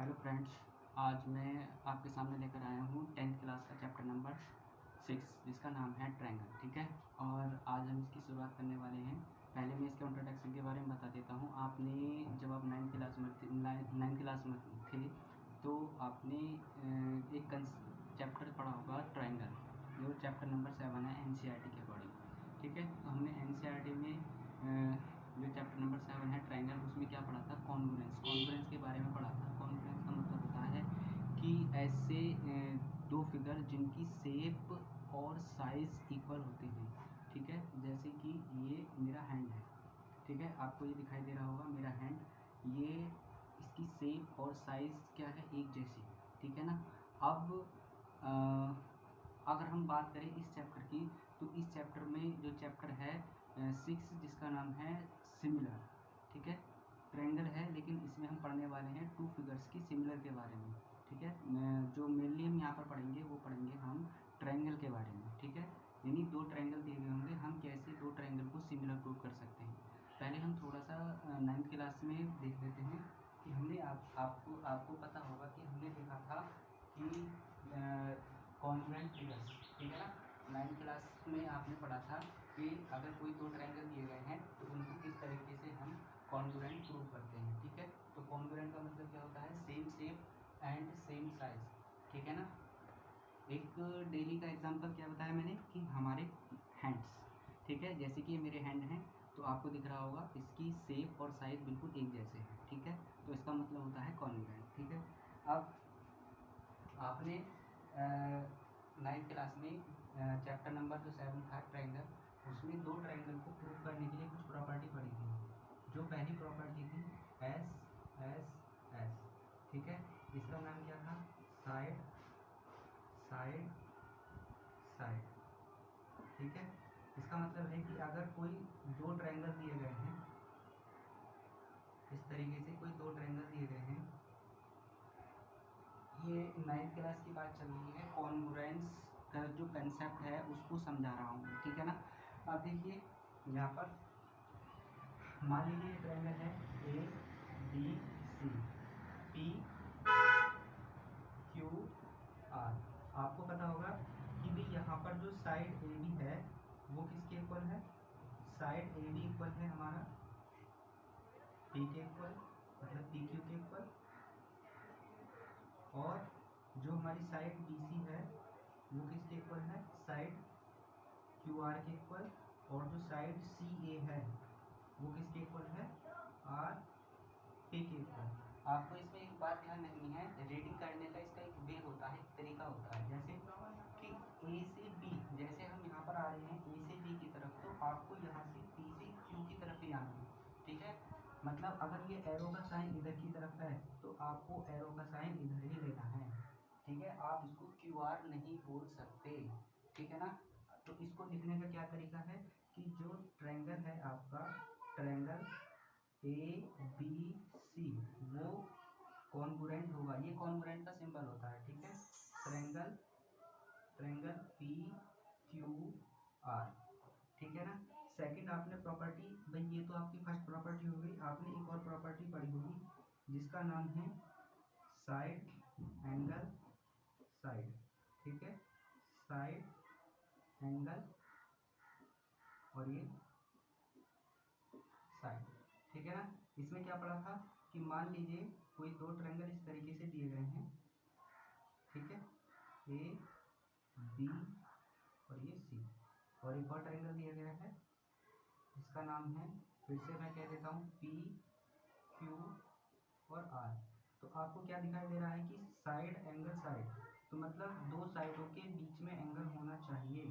Hello friends, आज मैं आपके सामने लेकर आया हूँ 10th क्लास का चैप्टर नंबर 6 जिसका नाम है ट्रायंगल। ठीक है, और आज हम इसकी शुरुआत करने वाले हैं। पहले मैं इसके इंट्रोडक्शन के बारे में बता देता हूँ। आपने जब आप 9th क्लास में थे तो आपने एक चैप्टर पढ़ा होगा ट्रायंगल, जो चैप्टर नंबर 7 है NCERT के अकॉर्डिंग। ठीक है, तो हमने NCERT में जो चैप्टर नंबर 7 है ट्रायंगल, उसमें क्या पढ़ा था? कॉन्ग्रुएंस के बारे में पढ़ा था। कॉन्ग्रुएंस का मतलब होता है कि ऐसे दो फिगर जिनकी शेप और साइज़ इक्वल होते हैं। ठीक है, जैसे कि ये मेरा हैंड है। ठीक है, आपको ये दिखाई दे रहा होगा मेरा हैंड, ये इसकी शेप और साइज़ क्या है? एक जैसी। ठीक है ना। अब अगर हम बात करें इस चैप्टर की, तो इस चैप्टर में जो चैप्टर है 6 जिसका नाम है सिमिलर। ठीक है, ट्रायंगल है लेकिन इसमें हम पढ़ने वाले हैं टू फिगर्स की सिमिलर के बारे में। ठीक है, जो मेनली हम यहाँ पर पढ़ेंगे वो पढ़ेंगे हम ट्रायंगल के बारे में। ठीक है, यानी दो ट्रायंगल दिए हुए होंगे, हम कैसे दो ट्रायंगल को सिमिलर प्रूव कर सकते हैं। पहले हम थोड़ा सा 9th क्लास में देख लेते हैं कि हमने आपको पता होगा कि हमने देखा था कि कॉन्ग्रुएंट फिगर्स। ठीक है ना, 9th क्लास में आपने पढ़ा था कि अगर कोई दो ट्रायंगल दिए गए हैं तो उनको किस तरीके से हम कॉन्ग्रुएंट प्रूव करते हैं। ठीक है, तो कॉन्ग्रुएंट का मतलब क्या होता है? Same shape and same size. ठीक है ना। एक डेली का एग्जांपल क्या बताया मैंने कि हमारे हैंड्स। ठीक है, जैसे कि ये मेरे हैंड हैं तो आपको दिख रहा होगा इसकी शेप और साइज बिल्कुल एक जैसे हैं। ठीक है, तो इसका मतलब होता है कॉन्ग्रुएंट। ठीक है, अब आपने 9th क्लास में चैप्टर नंबर जो 7 था ट्रायंगल, उसमें दो ट्रायंगल को प्रूव करने के लिए कुछ प्रॉपर्टी पढ़ी थी। जो पहली प्रॉपर्टी थी एस एस एस। ठीक है, इसका नाम क्या था? Side side side. ठीक है, इसका मतलब है कि अगर कोई दो ट्रायंगल दिए गए हैं, इस तरीके से कोई दो ट्रायंगल दिए गए हैं, ये 9th क्लास की बात चल रही है, कॉन्ग्रुएंस का जो कंसेप्ट है उसको समझा रहा हूँ। ठीक है ना। अब देखिए यहाँ पर मान लीजिए ट्रायंगल है ABC P Q R। आपको पता होगा कि भाई यहाँ पर जो साइड AB है वो किसके इक्वल है? साइड AB इक्वल है हमारा P के इक्वल, मतलब PQ के इक्वल। और जो हमारी साइड BC है वो किसके इक्वल है? साइड QR के इक्वल। और जो साइड CA है वो किसके इक्वल है? RP के इक्वल। आपको इसमें एक बात ध्यान रखनी है, रीडिंग करने का इसका एक वे होता है, एक तरीका होता है। जैसे कि A से B, जैसे हम यहाँ पर आ रहे हैं A से B की तरफ, तो आपको यहाँ से P से Q की तरफ ही आना है। ठीक है, मतलब अगर ये एरो का साइन इधर की तरफ है तो आपको एरो का साइन इधर ही लेना है। ठीक है, आप इसको QR नहीं बोल सकते। ठीक है ना। तो इसको लिखने का क्या तरीका है कि जो ट्रायंगल है आपका, ट्रायंगल ABC, वो कॉन्ग्रुएंट होगा। ये कॉन्ग्रुएंट का सिंबल होता है। ठीक है, ट्रायंगल PQR। ठीक है ना। सेकंड आपने प्रॉपर्टी, भाई ये तो आपकी फर्स्ट प्रॉपर्टी हो गई। आपने एक और प्रॉपर्टी पढ़ी होगी जिसका नाम है साइड एंगल साइड। ठीक है, साइड एंगल और ये साइड। ठीक है ना। इसमें क्या पढ़ा था कि मान लीजिए कोई दो ट्रायंगल इस तरीके से दिए गए हैं। ठीक है, A B और ये C, और एक और ट्रायंगल दिया गया है जिसका नाम है, फिर से मैं कह देता हूँ, P Q और R। तो आपको क्या दिखाई दे रहा है कि साइड एंगल साइड, तो मतलब दो साइडों के बीच में एंगल होना चाहिए।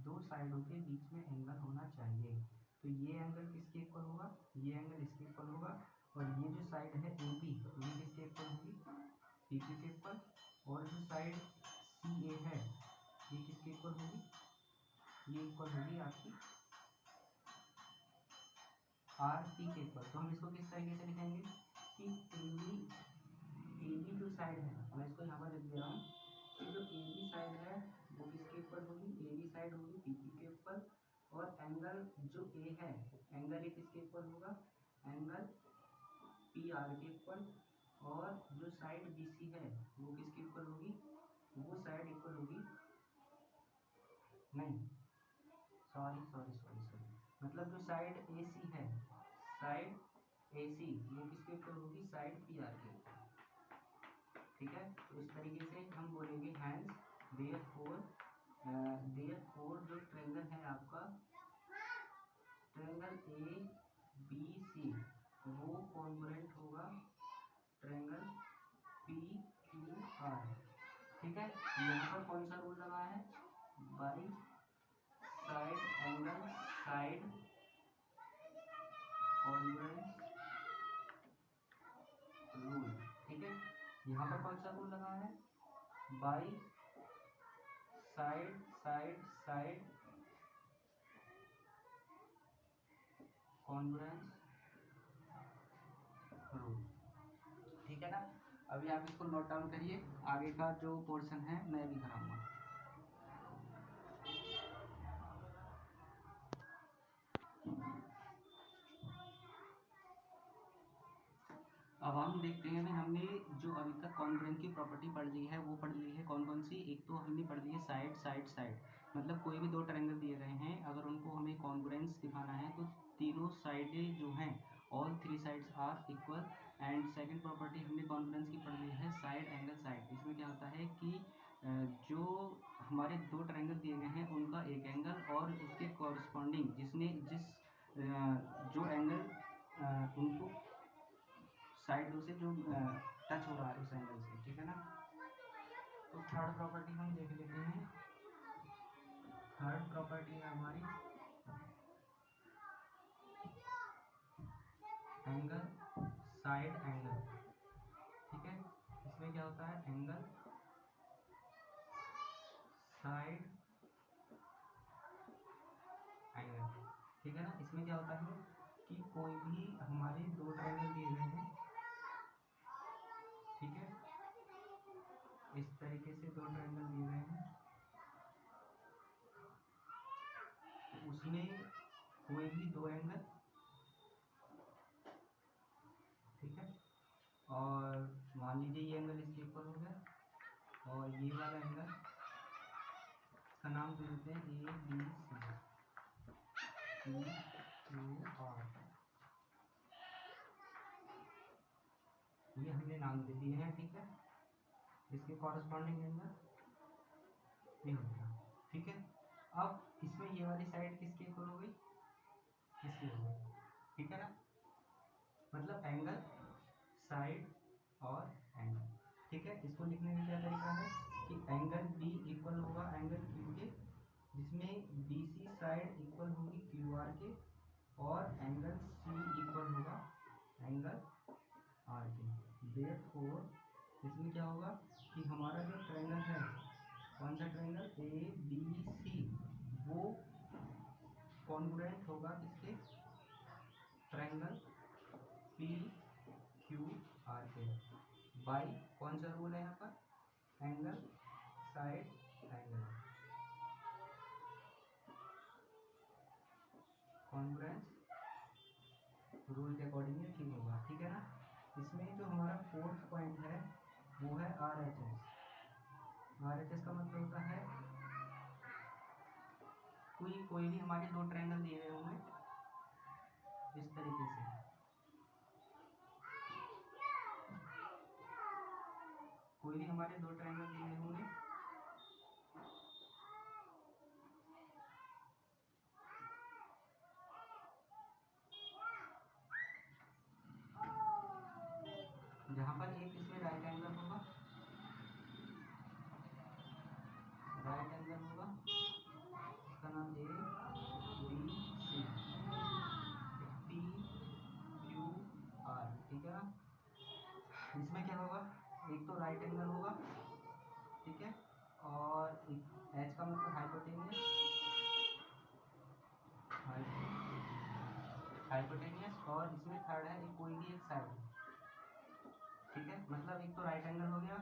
दो साइडों के बीच में एंगल होना चाहिए। तो ये एंगल किसके इक्वल होगा? ये एंगल इसके इक्वल होगा। और ये जो साइड है AB, ये किसके इक्वल होगी? PQ के इक्वल। और जो साइड CA है ये किसके इक्वल होगी? ये इक्वल होगी आपकी RP के इक्वल। तो हम इसको किस तरीके से लिखेंगे कि AB जो साइड है, मैं इसको यहाँ पर लिख दे रहा हूँ कि जो AB साइड है वो किसके इक्वल होगी? AB साइड होगी PQ के इक्वल। और एंगल जो A है, एंगल A किसके इक्वल होगा? एंगल PR के इक्वल। और जो साइड BC है वो किसके इक्वल होगी, वो साइड इक्वल होगी, नहीं सॉरी मतलब जो साइड AC है, साइड AC वो किसके इक्वल होगी, साइड PR के ऊपर, ठीक है। तो इस तरीके से हम बोलेंगे हैंस देयरफॉर जो ट्रायंगल है आपका, ट्रायंगल ABC वो कॉन्ग्रुएंट होगा ट्रायंगल PQR, ठीक है। यहाँ पर कौन सा रूल लगा है, by side angle side congruence rule, ठीक है। यहाँ पर कौन सा रूल लगा है, बाई साइड कॉन्ग्रुएंस रूल, ठीक है ना। अभी आप इसको नोट डाउन करिए, आगे का जो पोर्शन है मैं भी कराऊंगा। अब हम देखते हैं, हमने जो अभी तक कॉन्ग्रुएंट की प्रॉपर्टी पढ़ ली है वो पढ़ ली है कौन कौन सी। एक तो हमने पढ़ ली है साइड, मतलब कोई भी दो ट्रायंगल दिए गए हैं, अगर उनको हमें कॉन्ग्रुएंस दिखाना है तो तीनों साइडें जो हैं all three sides are equal. And second property हमने कॉन्ग्रुएंस की पढ़ ली है साइड एंगल साइड। इसमें क्या होता है कि जो हमारे दो ट्रायंगल दिए गए हैं उनका एक एंगल और उसके कॉरस्पॉन्डिंग जो एंगल उनको साइड से जो टच हो रहा है उस एंगल से, ठीक है ना। तो थर्ड प्रॉपर्टी हम देख लेते हैं। थर्ड प्रॉपर्टी है हमारी एंगल साइड एंगल, ठीक है। इसमें क्या होता है, एंगल साइड एंगल, ठीक है ना। इसमें क्या होता है कि कोई भी हमारे दो ट्रायंगल दिए गए हैं, ठीक है, इस तरीके से दो ट्रायंगल दिए गए हैं, तो उसमें कोई भी दो एंगल, ठीक है, और मान लीजिए ये एंगल इसके इक्वल हो गया और ये वाला एंगल इसका नाम दे देते हैं ABCQR, ये हमने नाम दे दिए हैं, ठीक है। इसके कॉरस्पॉन्डिंग एंगल ये हो गया, ठीक है। अब इसमें ये वाली साइड किसके इक्वल हो गई, इसकी हो गई, ठीक है ना। मतलब एंगल साइड और एंगल, ठीक है। इसको लिखने का क्या तरीका है कि एंगल B इक्वल होगा एंगल Q के, जिसमें BC साइड इक्वल होगी QR के, और एंगल C इक्वल होगा एंगल R के। देयरफॉर इसमें क्या होगा कि हमारा जो ट्रायंगल है, कौन सा ट्रायंगल ABC, वो कॉन्ग्रुएंट होगा किसके, ट्रायंगल PQR के, बाई कौन सा रूल है यहाँ पर, angle side angle, congruence rule के अकॉर्डिंग ठीक होगा, ठीक है ना। इसमें जो हमारा फोर्थ पॉइंट है वो है RHS। RHS का मतलब होता है कोई भी हमारे दो ट्रायंगल दिए गए होंगे इस तरीके से, कोई भी हमारे दो ट्रायंगल दिए गए होंगे, जहाँ पर एक इसमें राइट एंगल होगा, इसका नाम ABC PQR, ठीक है ना। इसमें क्या होगा, एक तो राइट एंगल होगा, ठीक है, और H का मतलब हाइपोटेनियस, और इसमें थर्ड है कोई भी एक साइड, ठीक है। मतलब एक तो राइट एंगल हो गया,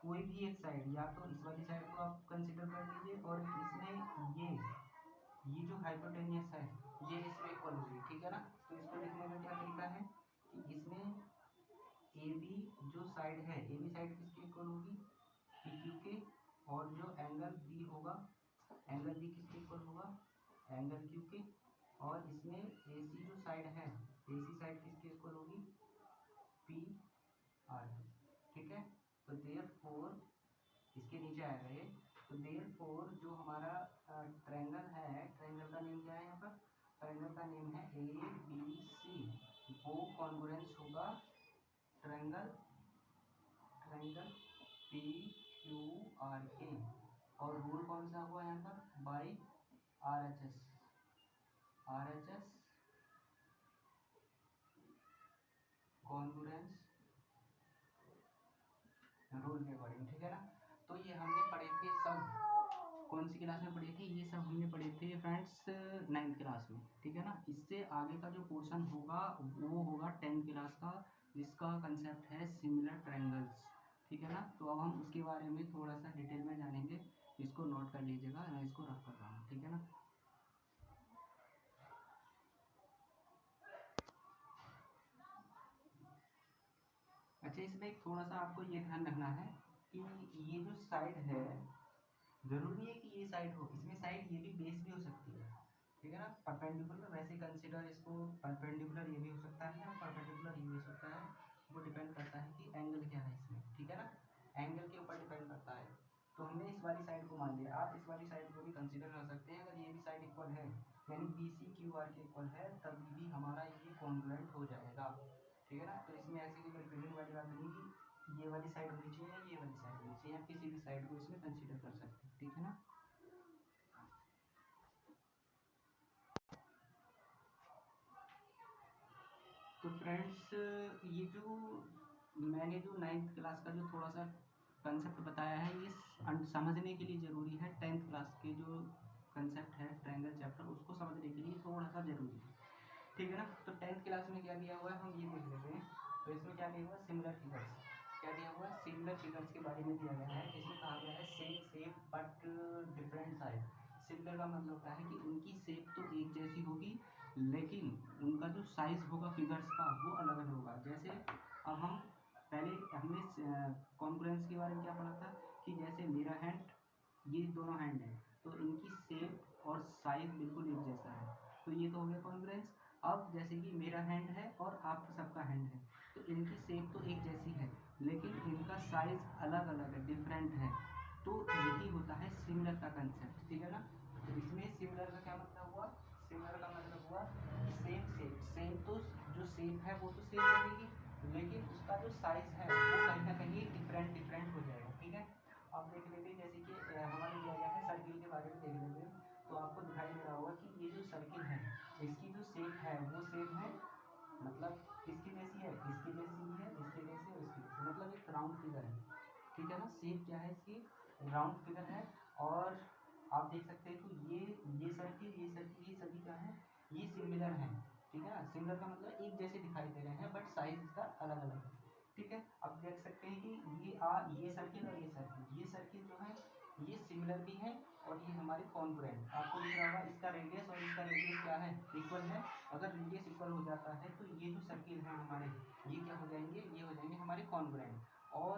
कोई भी एक साइड, या तो इस वाली साइड को आप कंसिडर कर लीजिए, और इसमें ये जो हाइपोटेनियस है ये इसमें इक्वल होगी, ठीक है ना। तो इसको लिखने का क्या तरीका है कि इसमें ए बी जो साइड है, ए बी साइड किसके इक्वल होगी, पी क्यू के, और जो एंगल बी होगा, एंगल बी किसके इक्वल होगा, एंगल क्यू के, और इसमें ए सी जो साइड है, ए सी साइड किसके इक्वल होगी, पी आर। ठीक है, तो देयरफॉर इसके नीचे आएगा ये, तो देयरफॉर जो हमारा ट्रायंगल है, ट्रायंगल का नेम क्या है यहाँ पर, ट्रायंगल का नेम है ए बी सी, वो कॉन्ग्रुएंस होगा ट्रायंगल पी क्यू आर के, और रूल कौन सा हुआ यहाँ पर, by R H S congruence rule के अकॉर्डिंग। ठीक है ना, तो ये हमने पढ़े थे सब, कौन सी क्लास में पढ़े थे, ये सब हमने पढ़े थे फ्रेंड्स 9th क्लास में। ठीक है ना, इससे आगे का जो पोर्शन होगा वो होगा 10th क्लास का, जिसका कंसेप्ट है सिमिलर ट्रायंगल्स। ठीक है ना, तो अब हम उसके बारे में थोड़ा सा डिटेल में जानेंगे, इसको नोट कर लीजिएगा, मैं इसको रख कर रहा हूँ। ठीक है ना, अच्छा इसमें एक थोड़ा सा आपको ये ध्यान रखना है कि ये जो साइड है, जरूरी है कि ये साइड हो, इसमें साइड ये भी बेस भी हो सकती है। ठीक है ना, परपेंडिकुलर वैसे कंसिडर इसको, परपेंडिकुलर ये भी हो सकता है और परपेंडिकुलर ये भी हो सकता है, वो डिपेंड करता है कि एंगल क्या है इसमें। ठीक है ना, एंगल के ऊपर डिपेंड करता है। तो हमने इस वाली साइड को मान लिया, आप इस वाली साइड को भी कंसिडर कर सकते हैं, अगर ये भी साइड इक्वल है यानी बी सी क्यू आर के इक्वल है, तभी भी हमारा ये कॉन्ग्रुएंट हो जाएगा। ठीक है ना, तो इसमें ऐसे कोई कंफ्यूजन वाली बात नहीं कि ये वाली साइड होनी चाहिए, ये वाली साइड होनी चाहिए, आप किसी भी साइड को इसमें कंसिडर कर सकते हैं। ठीक है ना, तो फ्रेंड्स ये जो मैंने जो 9th क्लास का जो थोड़ा सा कंसेप्ट बताया है, ये समझने के लिए ज़रूरी है। 10th क्लास के जो कंसेप्ट है ट्रायंगल चैप्टर, उसको समझने के लिए थोड़ा सा ज़रूरी है। ठीक है ना, तो 10th क्लास में क्या दिया हुआ है हम ये देख लेते हैं। तो इसमें क्या दिया हुआ है, सिमिलर फिगर्स, क्या दिया हुआ है, सिमिलर फिगर्स के बारे में दिया गया है। इसमें कहा गया है same shape but different size. Similar का मतलब होता है कि उनकी शेप तो एक जैसी होगी, लेकिन उनका जो साइज होगा फिगर्स का वो अलग अलग होगा। जैसे अब हम पहले हमने कॉन्ग्रुएंस के बारे में क्या पढ़ा था कि जैसे मेरा हैंड, ये दोनों हैंड हैं, तो इनकी शेप और साइज बिल्कुल एक जैसा है, तो ये तो हो गया कॉन्ग्रुएंस। अब जैसे कि मेरा हैंड है और आप सबका हैंड है, तो इनकी शेप तो एक जैसी है, लेकिन इनका साइज अलग अलग है, डिफरेंट है, तो यही होता है सिमिलर का कंसेप्ट। ठीक है ना, तो इसमें सिमिलर का क्या मतलब हुआ, सिमिलर का मतलब हुआ सेम शेप, सेम तो जो शेप है वो तो सेम रहेगी, लेकिन उसका जो साइज है वो कहीं ना कहीं डिफरेंट हो जाएगा। ठीक है, अब देख लेते हैं, जैसे कि हमारे दिया गया है सर्किल के बारे में देख लेते हैं, तो आपको दिखाई दे रहा होगा कि ये जो सर्किल है इसकी जो शेप है वो सेम है, मतलब किसकी जैसी है, इसकी जैसी ही है, इसके जैसी और इसकी जैसी, मतलब एक राउंड फिगर है। ठीक है ना, शेप क्या है इसकी, राउंड फिगर है, और आप देख सकते हैं कि ये सर्किल ये सभी क्या है, ये सिमिलर है। ठीक है ना, सिमिलर का मतलब एक जैसे दिखाई दे रहे हैं बट साइज इसका अलग अलग है। ठीक है, अब देख सकते हैं कि ये सर्किल और ये सर्किल जो है ये सिमिलर भी है, और ये हमारे कॉन्ग्रुएंट, आपको दिख रहा होगा इसका रेडियस और इसका रेडियस क्या है, इक्वल है। अगर रेडियस इक्वल हो जाता है तो ये जो सर्किल है हमारे, ये क्या हो जाएंगे, ये हो जाएंगे हमारे कॉन्ग्रुएंट। और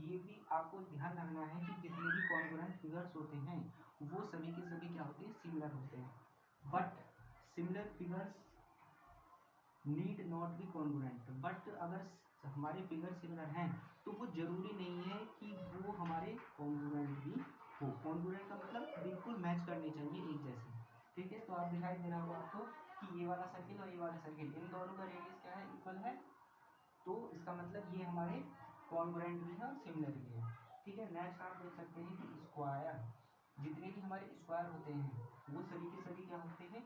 ये भी आपको ध्यान रखना है कि जितने भी कॉन्ग्रुएंट फिगर्स होते हैं वो सभी के सभी क्या होते हैं, सिमिलर होते हैं, but similar figures need not be congruent. But अगर हमारे फिगर सिमिलर हैं तो वो जरूरी नहीं है कि वो हमारे कॉन्ग्रुएंट भी हो। कॉन्ग्रुएंट का मतलब बिल्कुल मैच करनी चाहिए एक जैसे। ठीक है, तो आप दिखाई दे रहा होगा आपको कि ये वाला सर्किल और ये वाला सर्किल, इन दोनों का रेडियस क्या है, इक्वल है, तो इसका मतलब ये हमारे कॉन्ग्रुएंट भी है और सिमिलर भी है। ठीक है, नेक्स्ट आप देख सकते हैं कि स्क्वायर, जितने भी हमारे स्क्वायर होते हैं वो सभी के सभी क्या होते हैं,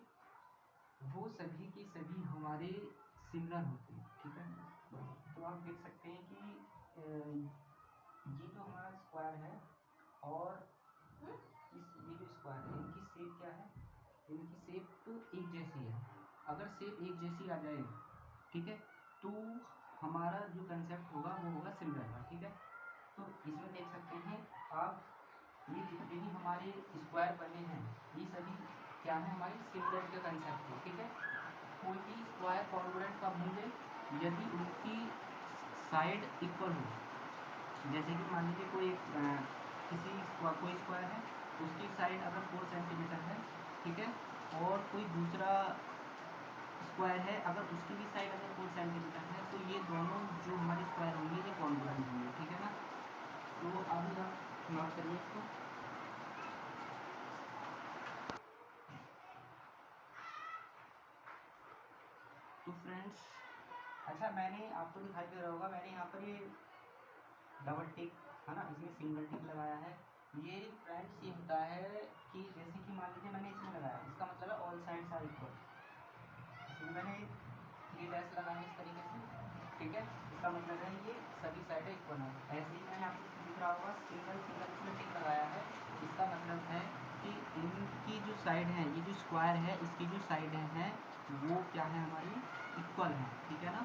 वो सभी के सभी हमारे सिमिलर होते हैं। ठीक है, तो आप देख सकते हैं कि ये जो हमारा स्क्वायर है और ये जो स्क्वायर है, इनकी शेप क्या है, इनकी शेप तो एक जैसी है। अगर शेप एक जैसी आ जाए, ठीक है, तो हमारा जो कंसेप्ट होगा वो होगा सिमिलर का। ठीक है, तो इसमें देख सकते हैं आप, ये जितने भी हमारे स्क्वायर बने हैं ये सभी क्या है, हमारी सिमिलर का कंसेप्ट है। ठीक है, कोई भी स्क्वायर कॉन्ग्रुएंट कब होंगे, यदि उनकी साइड इक्वल हो। जैसे कि मान लीजिए कोई कोई स्क्वायर है, उसकी साइड अगर 4 सेंटीमीटर है, ठीक है, और कोई दूसरा स्क्वायर है, अगर उसकी भी साइड अगर 4 सेंटीमीटर है, तो ये दोनों जो हमारे स्क्वायर होंगे ये कॉन्ग्रुएंट होंगे, ठीक है ना। तो अभी आप नोट करिए इसको। तो फ्रेंड्स, अच्छा मैंने आपको दिखाई दे रहा होगा, मैंने यहाँ पर ये डबल टिक है ना, इसमें सिंगल टिक लगाया है। ये फ्रेंड्स ये होता है कि जैसे कि मान लीजिए मैंने इसमें लगाया, इसका मतलब है ऑल साइड्स आर इक्वल। इसमें मैंने ये डैश लगाया इस तरीके से, ठीक है, इसका मतलब है ये सभी साइडें इक्वल है। ऐसे ही मैंने आपको दिख रहा होगा सिंगल सिंगल इसमें टिक लगाया है, इसका मतलब है कि इनकी जो साइड है, ये जो स्क्वायर है इसकी जो साइड है वो क्या है हमारी इक्वल है, ठीक है ना।